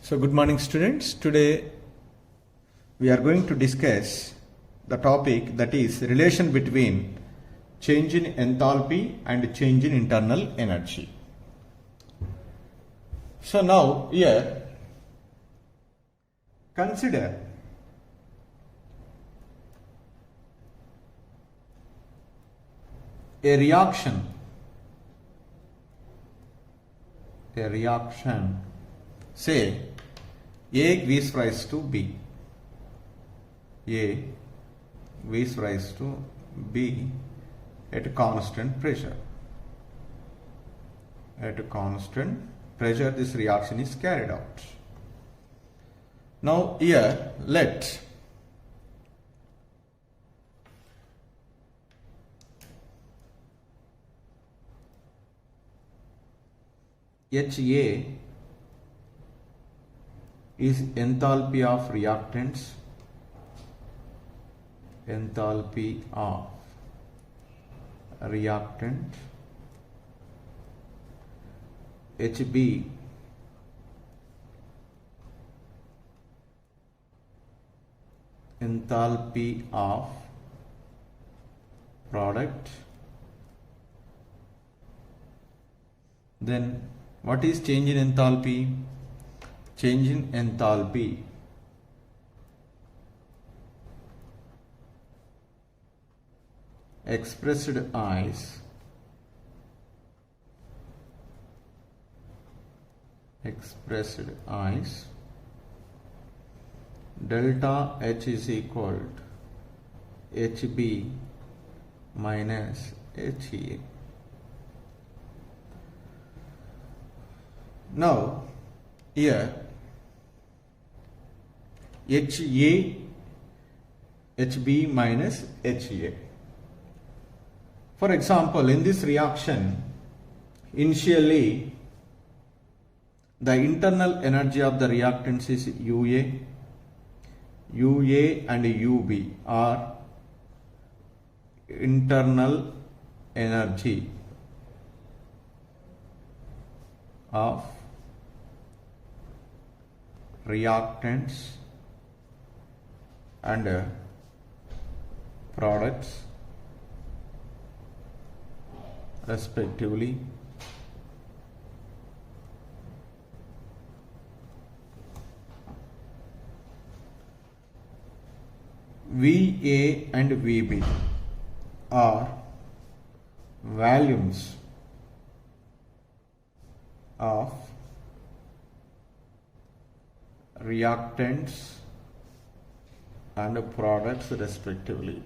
So good morning students. Today we are going to discuss the topic that is relation between change in enthalpy and change in internal energy. So now here consider a reaction say A gives rise to B. A gives rise to B at a constant pressure. At a constant pressure, this reaction is carried out. Now here let HA is enthalpy of reactants, enthalpy of reactant. HB enthalpy of product. Then what is change in enthalpy? Change in enthalpy expressed as delta H is equal to HB minus HA. Now here HA, HB minus HA. For example, in this reaction, initially the internal energy of the reactants is UA and UB are internal energy of reactants and products respectively. VA and VB are volumes of reactants and products respectively.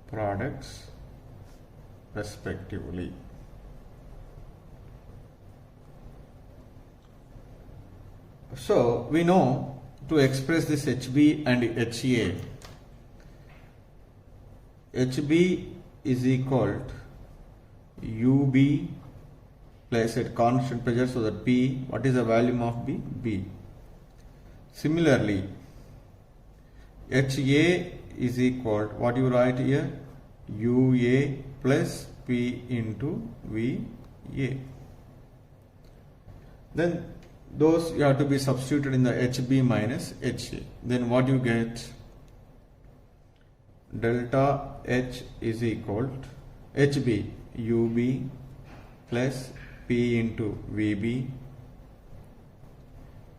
Products respectively. So we know to express this HB and HA, HB is equal to UB place at constant pressure, so that P, what is the volume of B? B. Similarly, HA is equal to, what you write here? UA plus P into VA. Then those you have to be substituted in the HB minus HA. Then what you get? Delta H is equal to HB UB plus P into VB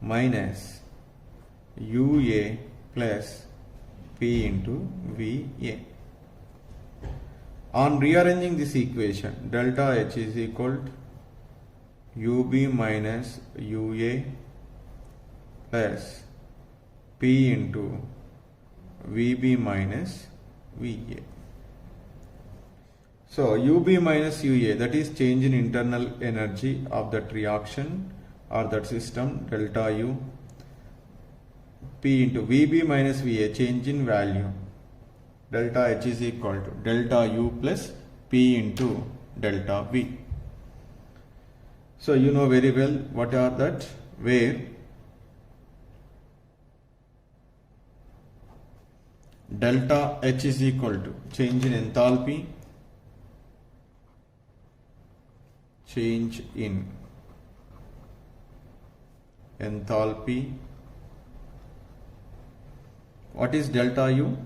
minus UA plus P into VA. On rearranging this equation, delta H is equal to UB minus UA plus P into VB minus VA. So UB minus UA, that is change in internal energy of that reaction or that system, delta U. P into VB minus VA, change in value, delta H is equal to delta U plus P into delta V. So you know very well what are that, where delta H is equal to change in enthalpy, change in enthalpy. What is delta U?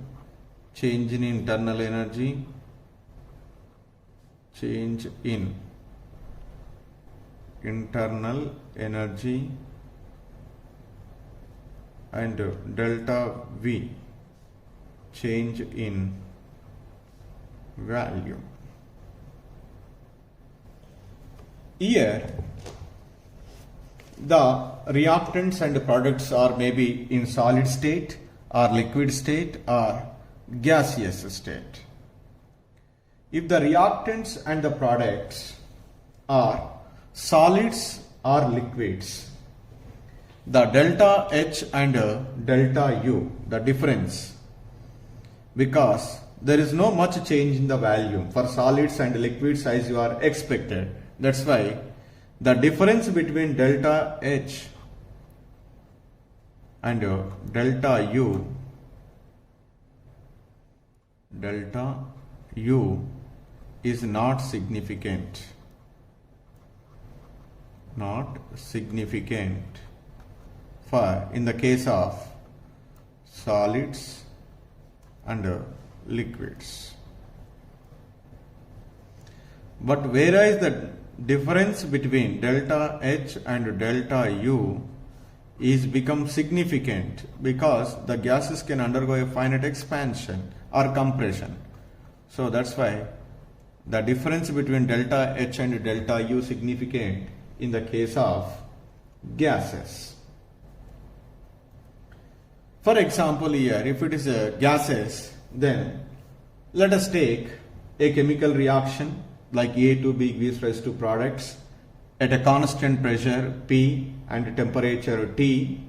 Change in internal energy. Change in internal energy. And delta V, change in value. Here the reactants and products are maybe in solid state or liquid state or gaseous state. If the reactants and the products are solids or liquids, the delta H and delta U, the difference, because there is no much change in the value for solids and liquids as you are expected. That's why the difference between delta H and delta U is not significant. Not significant for in the case of solids and liquids. But whereas the difference between delta H and delta U is become significant because the gases can undergo a finite expansion or compression. So that's why the difference between delta H and delta U significant in the case of gases. For example, here if it is gases, then let us take a chemical reaction like A to B gives rise to products at a constant pressure P and temperature T.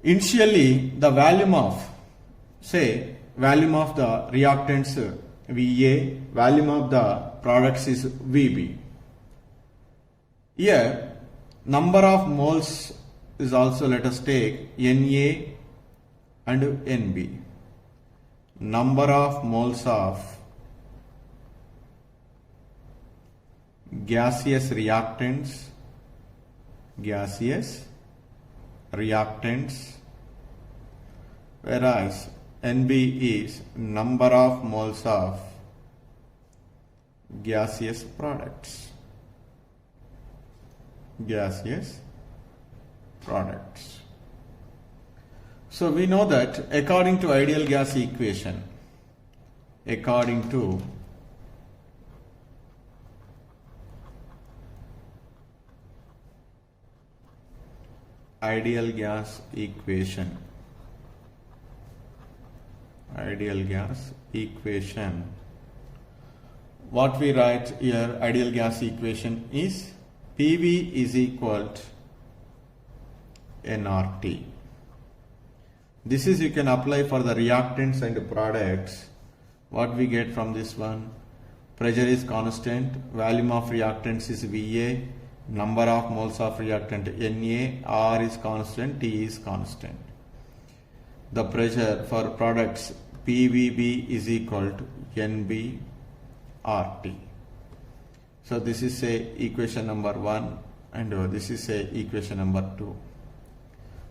Initially the volume of the reactants VA, volume of the products is VB. Here number of moles is also, let us take Na and Nb. Number of moles of gaseous reactants, whereas Nb is number of moles of gaseous products. So we know that according to ideal gas equation, ideal gas equation, what we write here, ideal gas equation is PV is equal to nRT. This is you can apply for the reactants and products. What we get from this one? Pressure is constant, volume of reactants is VA, number of moles of reactant Na, R is constant, T is constant. The pressure for products PVB is equal to NB RT. So this is say equation number 1 and this is say equation number 2.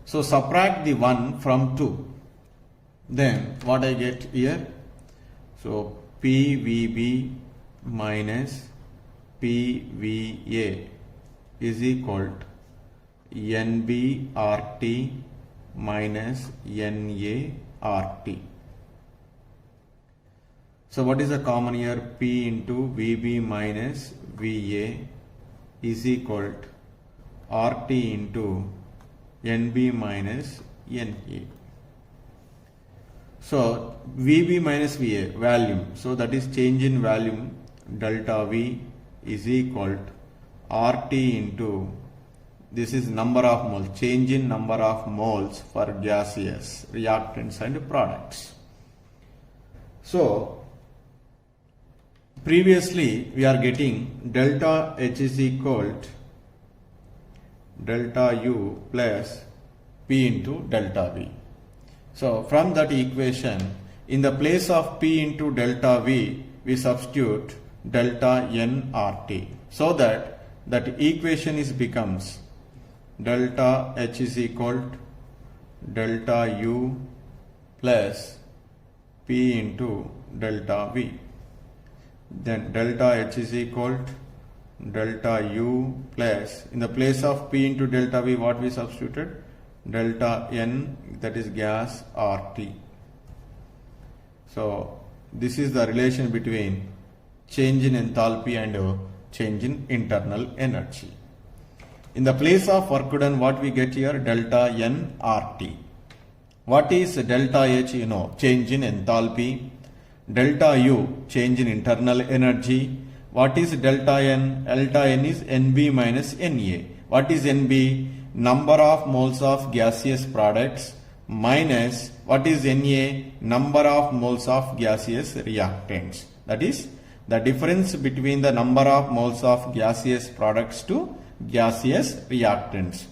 So subtract the 1 from 2. Then what I get here? So PVB minus PVA is equal to NBRT minus NART. So what is the common here? P into VB minus VA is equal to RT into NB minus NA. So VB minus VA, volume. So that is change in volume, delta V is equal to RT into, this is number of moles, change in number of moles for gaseous reactants and products. So previously we are getting delta H is equal to delta U plus P into delta V. So from that equation, in the place of P into delta V, we substitute delta N RT, so that equation is becomes delta H is equal to delta U plus P into delta V. Then delta H is equal to delta U plus, in the place of P into delta V, what we substituted? Delta N, that is gas, RT. So this is the relation between change in enthalpy and change in internal energy. In the place of work done, what we get here? Delta N RT. What is delta H? You know, change in enthalpy. Delta U, change in internal energy. What is delta N? Delta N is NB minus NA. What is NB? Number of moles of gaseous products minus what is Na? Number of moles of gaseous reactants. That is the difference between the number of moles of gaseous products to gaseous reactants.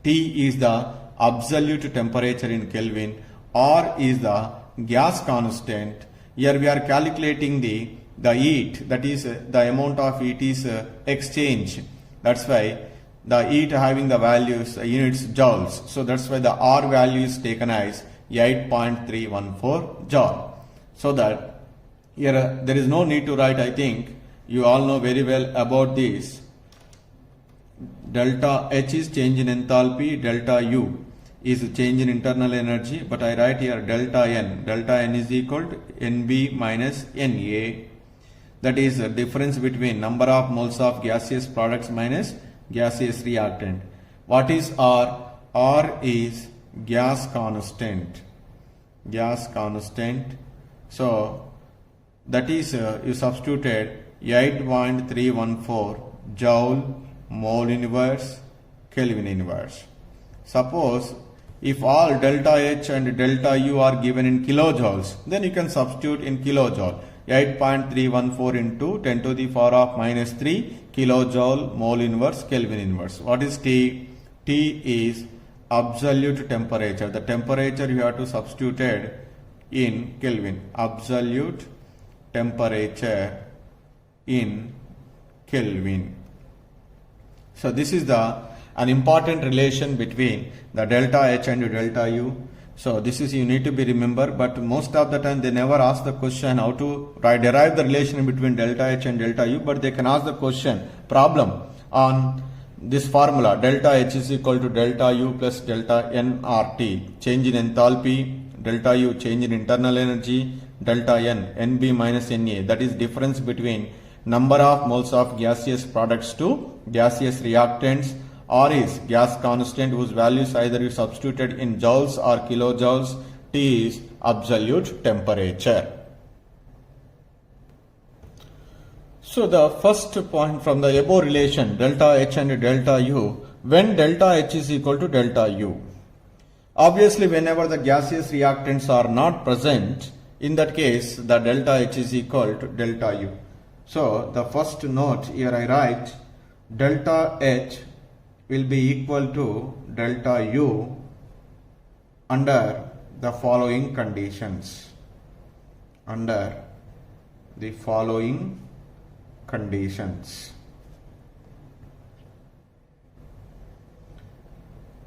T is the absolute temperature in Kelvin. R is the gas constant. Here we are calculating the heat, that is the amount of heat is exchange. That's why the heat having the values units joules. So that's why the R value is taken as 8.314 joule. So that here there is no need to write. I think you all know very well about this. Delta H is change in enthalpy, delta U is change in internal energy, but I write here delta N. Delta N is equal to NB minus NA. That is the difference between number of moles of gaseous products minus gaseous reactant. What is R? R is gas constant. Gas constant. So that is you substituted 8.314 joule mole inverse Kelvin inverse. Suppose if all delta H and delta U are given in kilojoules, then you can substitute in kilojoule. 8.314 into 10 to the power of minus 3 kilojoule mole inverse Kelvin inverse. What is T? T is absolute temperature. The temperature you have to substitute in Kelvin. Absolute temperature in Kelvin. So this is an important relation between the delta H and delta U. So this is you need to be remember, but most of the time they never ask the question how to derive the relation between delta H and delta U, but they can ask the question problem on this formula. Delta H is equal to delta U plus delta N RT. Change in enthalpy, delta U change in internal energy, delta N NB minus NA, that is difference between number of moles of gaseous products to gaseous reactants. R is gas constant whose values either you substituted in joules or kilojoules. T is absolute temperature. So the first point from the above relation delta H and delta U, when delta H is equal to delta U. Obviously whenever the gaseous reactants are not present, in that case the delta H is equal to delta U. So the first note here I write delta H will be equal to delta U under the following conditions. Under the following conditions.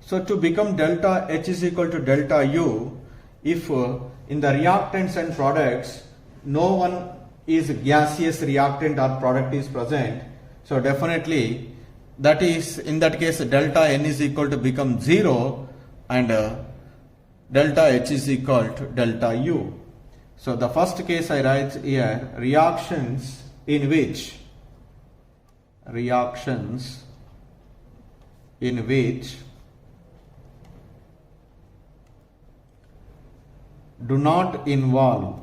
So to become delta H is equal to delta U, if in the reactants and products no one is gaseous reactant or product is present, so definitely that is in that case delta N is equal to become 0 and delta H is equal to delta U. So the first case I write here reactions in which do not involve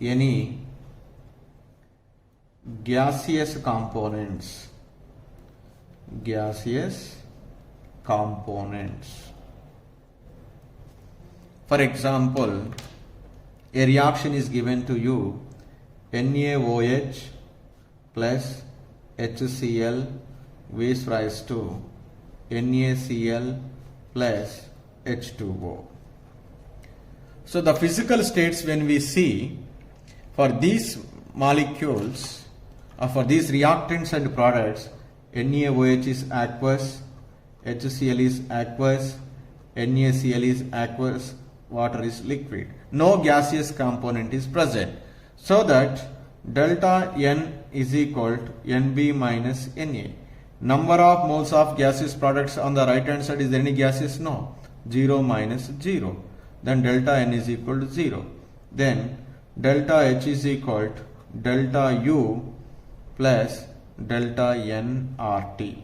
any gaseous components. For example, a reaction is given to you, NaOH plus HCl gives rise to NaCl plus H2O. So the physical states when we see for these molecules, for these reactants and products, NaOH is aqueous, HCl is aqueous, NaCl is aqueous, water is liquid. No gaseous component is present. So that delta N is equal to Nb minus Na. Number of moles of gaseous products on the right hand side, is there any gases? No. 0 minus 0. Then delta N is equal to 0. Then delta H is equal to delta U plus delta N RT.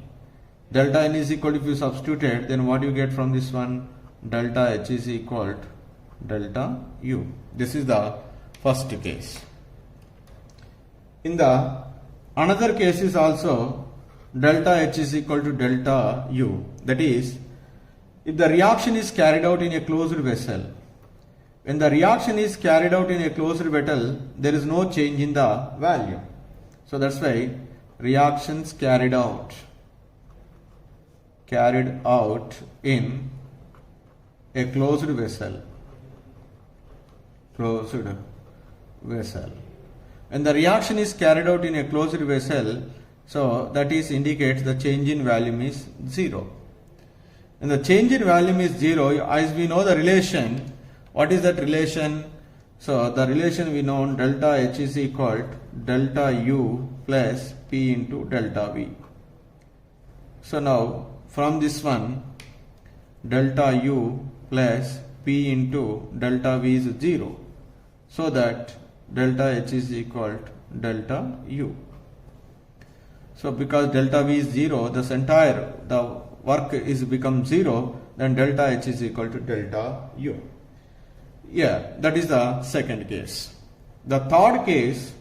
Delta N is equal to, if you substitute it, then what you get from this one? Delta H is equal to delta U. This is the first case. In the another case is also delta H is equal to delta U. That is, if the reaction is carried out in a closed vessel, when the reaction is carried out in a closed vessel, there is no change in the value. So that's why reactions carried out in a closed vessel. When the reaction is carried out in a closed vessel, so that is indicates the change in volume is 0. When the change in volume is 0, as we know the relation, what is that relation? So the relation we know, delta H is equal to delta U plus P into delta V. So now from this one, delta U plus P into delta V is 0. So that delta H is equal to delta U. So because delta V is 0, this entire the work is become 0, then delta H is equal to delta U. Yeah, that is the second case. The third case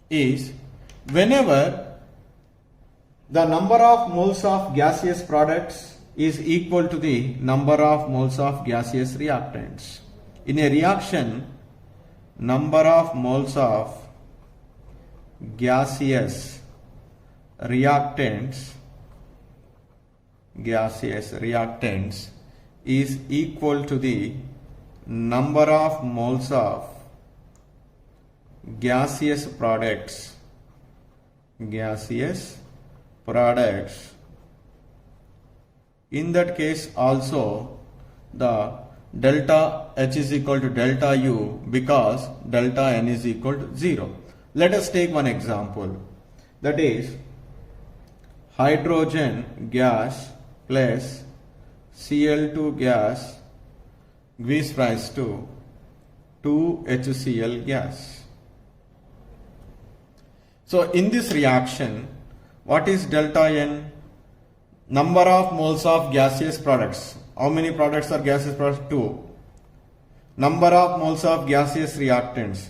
is whenever the number of moles of gaseous products is equal to the number of moles of gaseous reactants. In a reaction, number of moles of gaseous reactants is equal to the number of moles of gaseous products. In that case also, the delta H is equal to delta U because delta N is equal to 0. Let us take one example, that is hydrogen gas plus Cl2 gas gives rise to 2HCl gas. So in this reaction, what is delta N? Number of moles of gaseous products. How many products are gaseous products? 2. Number of moles of gaseous reactants.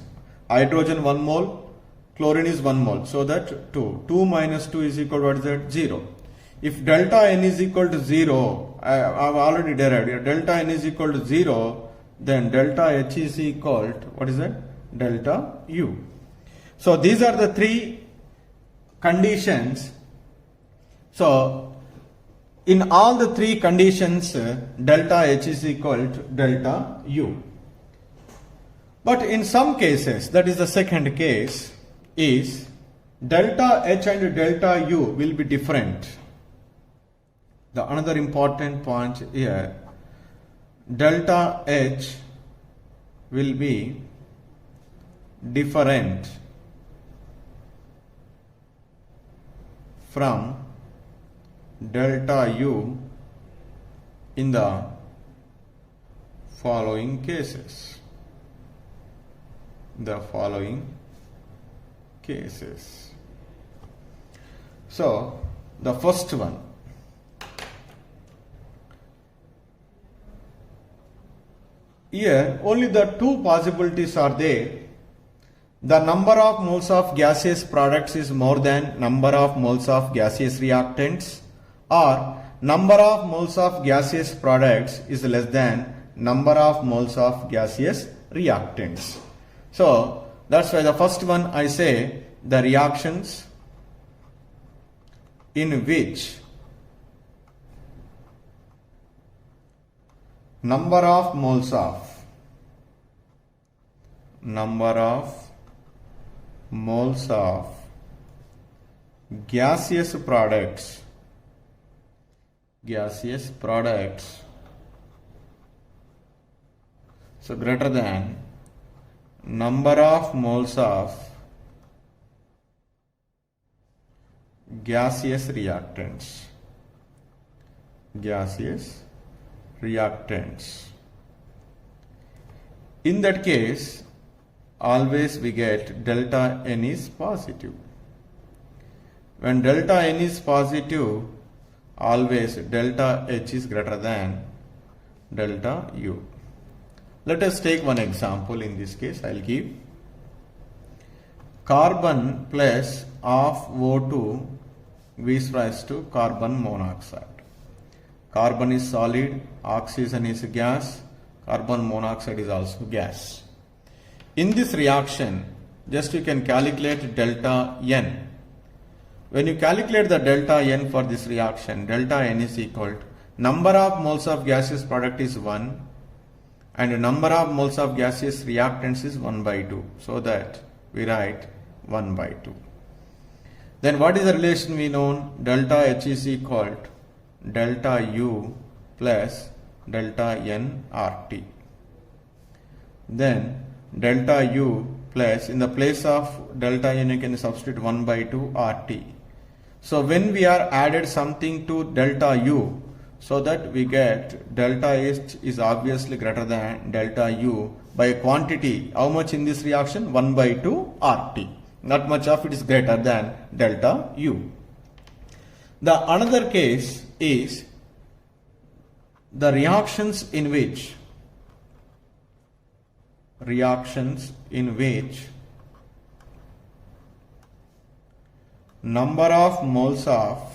Hydrogen 1 mole, chlorine is 1 mole. So that 2. 2 minus 2 is equal to what is that? 0. If delta N is equal to 0, I have already derived here. Delta N is equal to 0, then delta H is equal to, what is that? Delta U. So these are the three conditions. So in all the three conditions, delta H is equal to delta U. But in some cases, that is the second case, is delta H and delta U will be different. The another important point here, delta H will be different from delta U in the following cases. So the first one, here only the two possibilities are there. The number of moles of gaseous products is more than number of moles of gaseous reactants, or number of moles of gaseous products is less than number of moles of gaseous reactants. So that's why the first one I say the reactions in which number of moles of gaseous products so greater than number of moles of gaseous reactants. In that case, always we get delta N is positive. When delta N is positive, always delta H is greater than delta U. Let us take one example. In this case, I will give carbon plus of O2 gives rise to carbon monoxide. Carbon is solid, oxygen is gas, carbon monoxide is also gas. In this reaction, just you can calculate delta N. When you calculate the delta N for this reaction, delta N is equal to number of moles of gaseous product is 1 and number of moles of gaseous reactants is 1 by 2. So that we write 1 by 2. Then what is the relation we know? Delta H is equal to delta U plus delta N RT. Then delta U plus, in the place of delta N you can substitute 1 by 2 RT. So when we are added something to delta U, so that we get delta H is obviously greater than delta U by a quantity. How much in this reaction? 1 by 2 RT. Not much of it is greater than delta U. The another case is the reactions in which number of moles of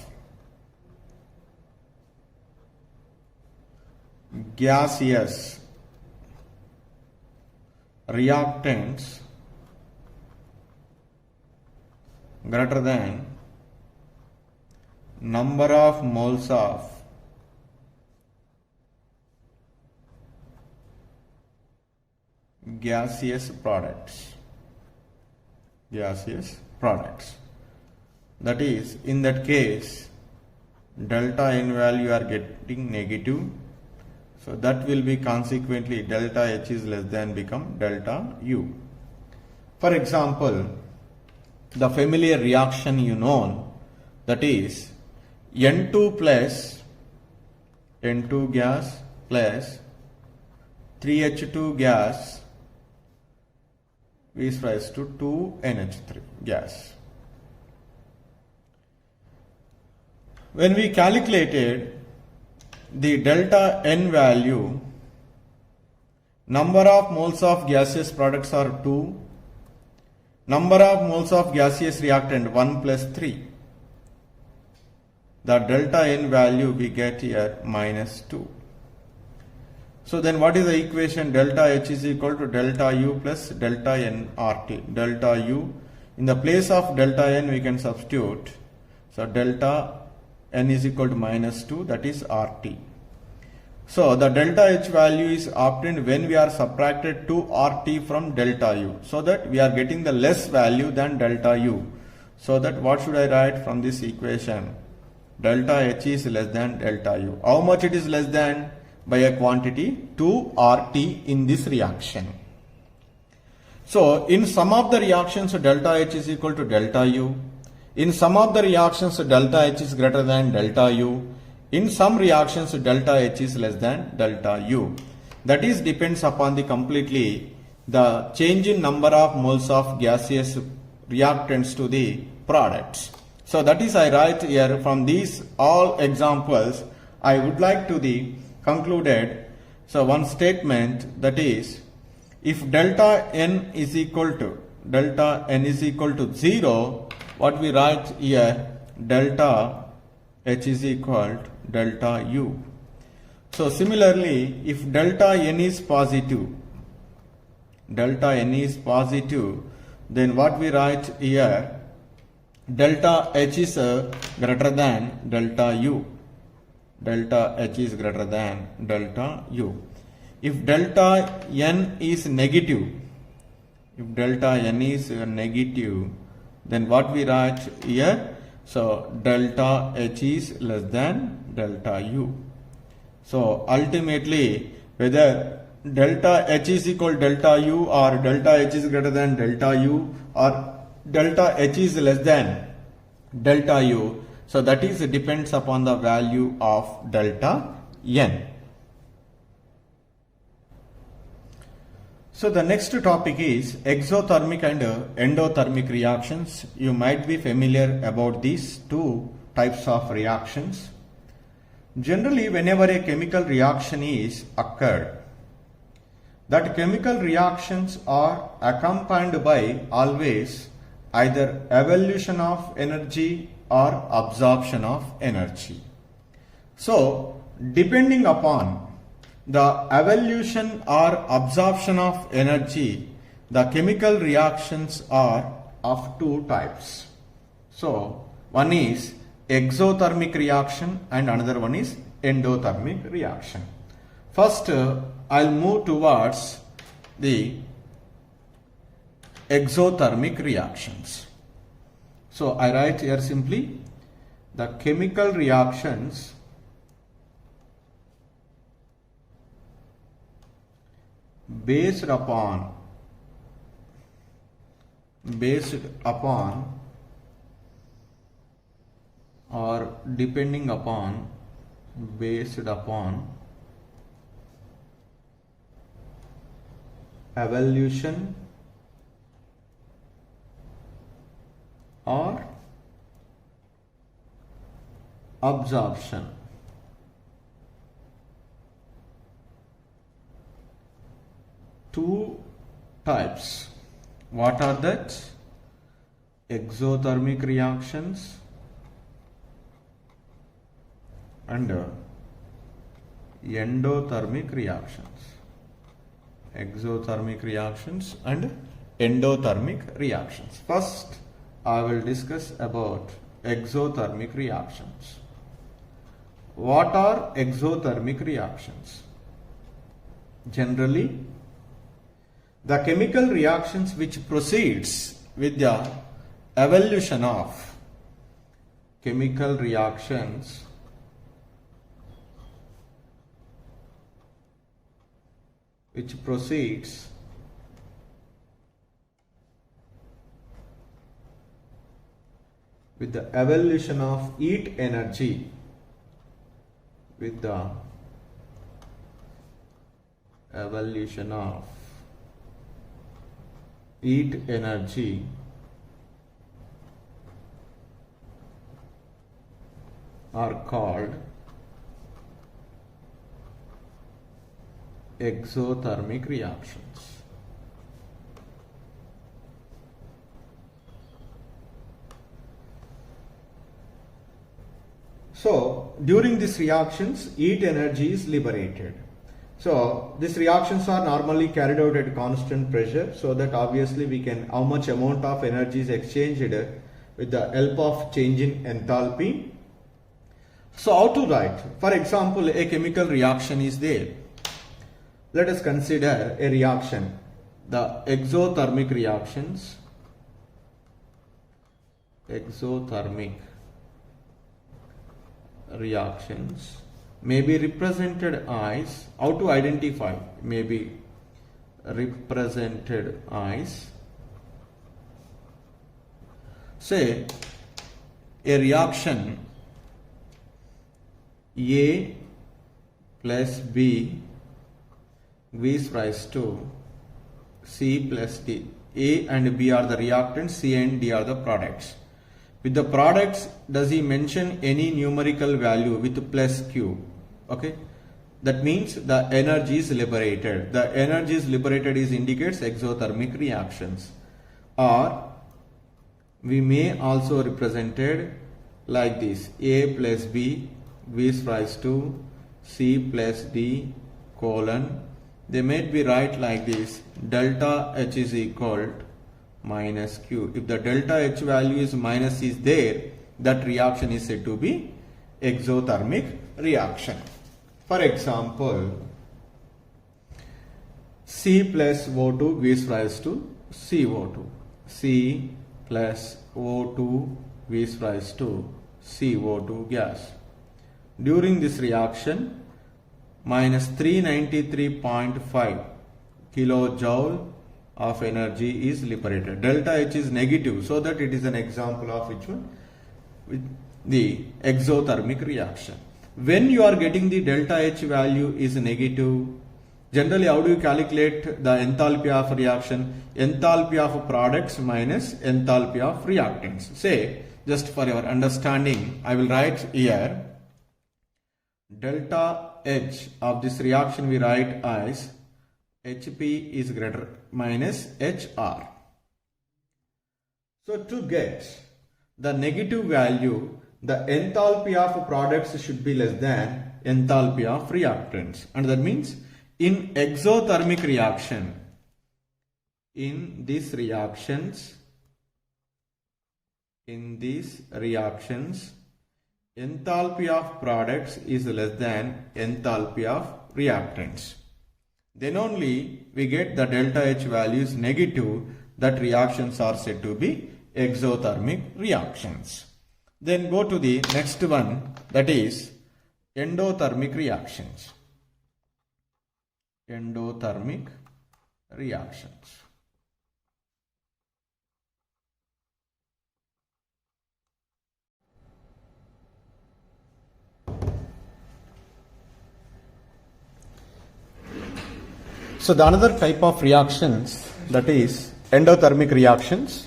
gaseous reactants greater than number of moles of gaseous products. That is, in that case, delta N value are getting negative. So that will be consequently delta H is less than become delta U. For example, the familiar reaction you know, that is N2 plus N2 gas plus 3H2 gas gives rise to 2NH3 gas. When we calculated the delta N value, number of moles of gaseous products are 2, number of moles of gaseous reactant 1 plus 3. The delta N value we get here minus 2. So then what is the equation? Delta H is equal to delta U plus delta N RT. Delta U, in the place of delta N we can substitute. So delta N is equal to minus 2, that is RT. So the delta H value is obtained when we are subtracted 2 RT from delta U. So that we are getting the less value than delta U. So that what should I write from this equation? Delta H is less than delta U. How much it is less than? By a quantity 2 RT in this reaction. So in some of the reactions delta H is equal to delta U. In some of the reactions delta H is greater than delta U. In some reactions delta H is less than delta U. That is depends upon the completely the change in number of moles of gaseous reactants to the products. So that is I write here from these all examples I would like to the concluded. So one statement, that is, if delta N is equal to 0, what we write here, delta H is equal to delta U. So similarly, if delta N is positive, then what we write here, delta H is greater than delta U. Delta H is greater than delta U. If delta N is negative, then what we write here? So delta H is less than delta U. So ultimately, whether delta H is equal to delta U or delta H is greater than delta U or delta H is less than delta U, so that is depends upon the value of delta N. So the next topic is exothermic and endothermic reactions. You might be familiar about these two types of reactions. Generally, whenever a chemical reaction is occurred, that chemical reactions are accompanied by always either evolution of energy or absorption of energy. So, depending upon the evolution or absorption of energy, the chemical reactions are of two types. So, one is exothermic reaction and another one is endothermic reaction. First, I'll move towards the exothermic reactions. So, I write here simply the chemical reactions based upon or depending upon based upon evolution or absorption. Two types. What are that? Exothermic reactions and endothermic reactions. Exothermic reactions and endothermic reactions. First, I will discuss about exothermic reactions. What are exothermic reactions? Generally, the chemical reactions which proceeds with the evolution of chemical reactions which proceeds with the evolution of heat energy, with the evolution of heat energy are called exothermic reactions. So, during these reactions, heat energy is liberated. So, these reactions are normally carried out at constant pressure, so that obviously we can, how much amount of energy is exchanged with the help of change in enthalpy. So, how to write? For example, a chemical reaction is there. Let us consider a reaction, the exothermic reactions. Exothermic reactions may be represented as, how to identify, may be represented as, say, a reaction A plus B gives rise to C plus D. A and B are the reactants, C and D are the products. With the products, does he mention any numerical value with plus Q? Okay, that means the energy is liberated. The energy is liberated is indicates exothermic reactions. Or we may also represented like this: A plus B gives rise to C plus D colon. They may be write like this: delta H is equal to minus Q. If the delta H value is minus is there, that reaction is said to be exothermic reaction. For example, C plus O2 gives rise to CO2. C plus O2 V is raised to CO2 gas. During this reaction, minus 393.5 kilojoule of energy is liberated. Delta H is negative, so that it is an example of which one? With the exothermic reaction. When you are getting the delta H value is negative, generally how do you calculate the enthalpy of reaction? Enthalpy of products minus enthalpy of reactants. Say, just for your understanding, I will write here delta H of this reaction we write as HP is greater minus HR. So to get the negative value, the enthalpy of products should be less than enthalpy of reactants. And that means in exothermic reaction, in these reactions, enthalpy of products is less than enthalpy of reactants. Then only we get the delta H values negative, that reactions are said to be exothermic reactions. Then go to the next one, that is endothermic reactions. Endothermic reactions. So the another type of reactions, that is endothermic reactions.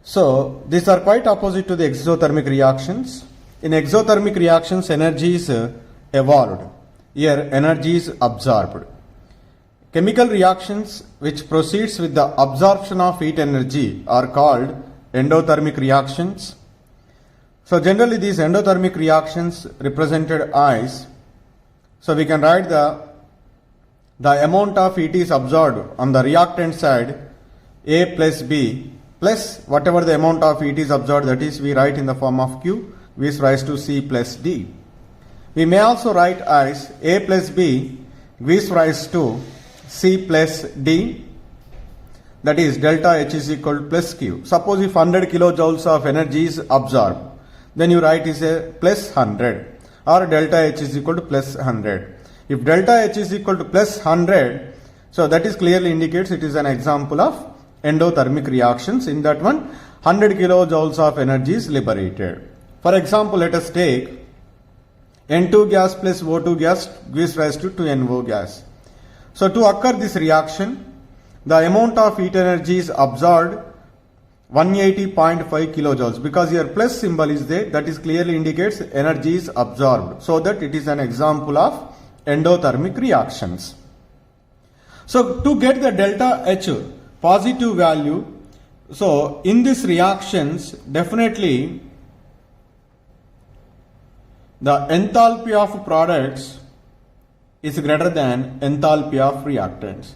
So these are quite opposite to the exothermic reactions. In exothermic reactions, energy is evolved. Here energy is absorbed. Chemical reactions which proceeds with the absorption of heat energy are called endothermic reactions. So generally these endothermic reactions represented as, so we can write the amount of heat is absorbed on the reactant side, A plus B, plus whatever the amount of heat is absorbed, that is we write in the form of Q, V is raised to C plus D. We may also write as A plus B, V is raised to C plus D, that is delta H is equal to plus Q. Suppose if 100 kilojoules of energy is absorbed, then you write is a plus 100, or delta H is equal to plus 100. If delta H is equal to plus 100, so that is clearly indicates it is an example of endothermic reactions. In that one, 100 kilojoules of energy is liberated. For example, let us take N2 gas plus O2 gas gives rise to 2NO gas. So to occur this reaction, the amount of heat energy is absorbed 180.5 kilojoules, because here plus symbol is there, that is clearly indicates energy is absorbed, so that it is an example of endothermic reactions. So to get the delta H positive value, so in these reactions definitely the enthalpy of products is greater than enthalpy of reactants.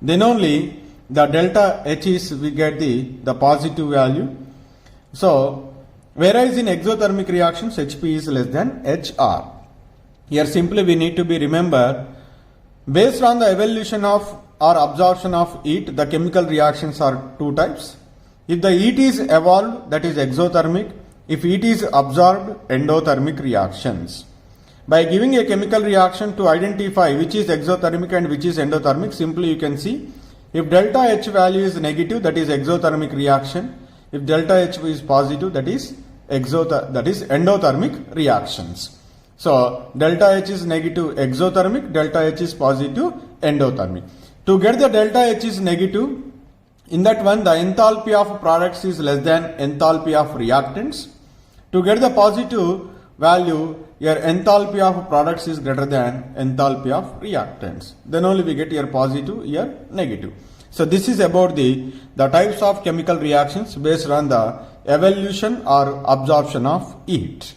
Then only the delta H is, we get the positive value. So whereas in exothermic reactions HP is less than HR. Here simply we need to be remember, based on the evolution of or absorption of heat, the chemical reactions are two types. If the heat is evolved, that is exothermic. If heat is absorbed, endothermic reactions. By giving a chemical reaction to identify which is exothermic and which is endothermic, simply you can see, if delta H value is negative, that is exothermic reaction. If delta H is positive, that is endothermic reactions. So delta H is negative exothermic, delta H is positive endothermic. To get the delta H is negative, in that one the enthalpy of products is less than enthalpy of reactants. To get the positive value, your enthalpy of products is greater than enthalpy of reactants. Then only we get here positive, here negative. So this is about the types of chemical reactions based on the evolution or absorption of heat.